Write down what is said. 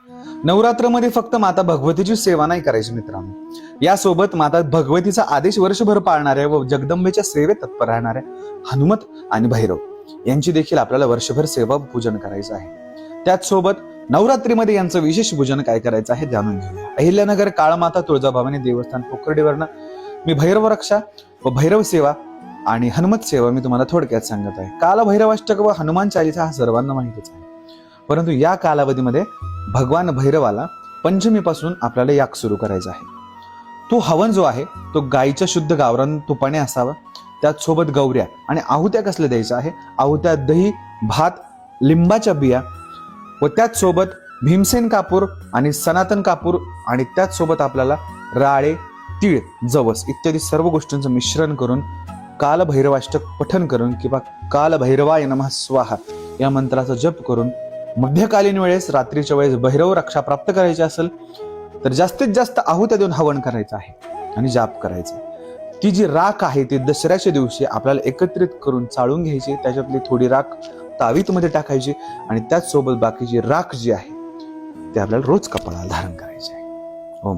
नवरात्रमध्ये फक्त माता भगवतीची सेवा नाही करायची मित्रांनो, यासोबत माता भगवतीचा आदेश वर्षभर पाळणाऱ्या व जगदंबेच्या सेवेत तत्पर राहणाऱ्या हनुमत आणि भैरव यांची देखील आपल्याला वर्षभर सेवा पूजन करायचं आहे। त्याचसोबत नवरात्रीमध्ये यांचं विशेष पूजन काय करायचं आहे जाणून घेऊया। अहिल्यानगर काळमाता तुळजाभवानी देवस्थान पोखर्डीवरनं मी भैरव रक्षा व भैरव सेवा आणि हनुमत सेवा मी तुम्हाला थोडक्यात सांगत आहे। काल भैरवाष्टक व हनुमान चालीसा हा सर्वांना माहितीच आहे, परंतु या कालावधीमध्ये भगवान भैरवाला पंचमीपासून आपल्याला याग सुरू करायचा आहे। तो हवन जो आहे तो गायीच्या शुद्ध गावरान तुपाने असावा, त्याचसोबत गौऱ्या आणि आहुत्या कसल्या द्यायच्या आहे, आहुत्या दही, भात, लिंबाच्या बिया व त्याचसोबत भीमसेन कापूर आणि सनातन कापूर आणि त्याचसोबत आपल्याला राळे, तीळ, जवस इत्यादी सर्व गोष्टींचं मिश्रण करून काल भैरवाष्टक पठन करून किंवा काल भैरवाय नमः स्वाहा या मंत्राचा जप करून मध्यकालीन वेळेस रात्रीच्या वेळेस भैरव रक्षा प्राप्त करायची असेल तर जास्तीत जास्त आहुत्या देऊन हवन करायचं आहे आणि जाप करायचं। ती जी राख आहे ती दसऱ्याच्या दिवशी आपल्याला एकत्रित करून चाळून घ्यायची, त्याच्यातली थोडी राख तावीतमध्ये टाकायची आणि त्याचसोबत बाकीची राख जी आहे ते आपल्याला रोज कपाळाला धारण करायची आहे। ओम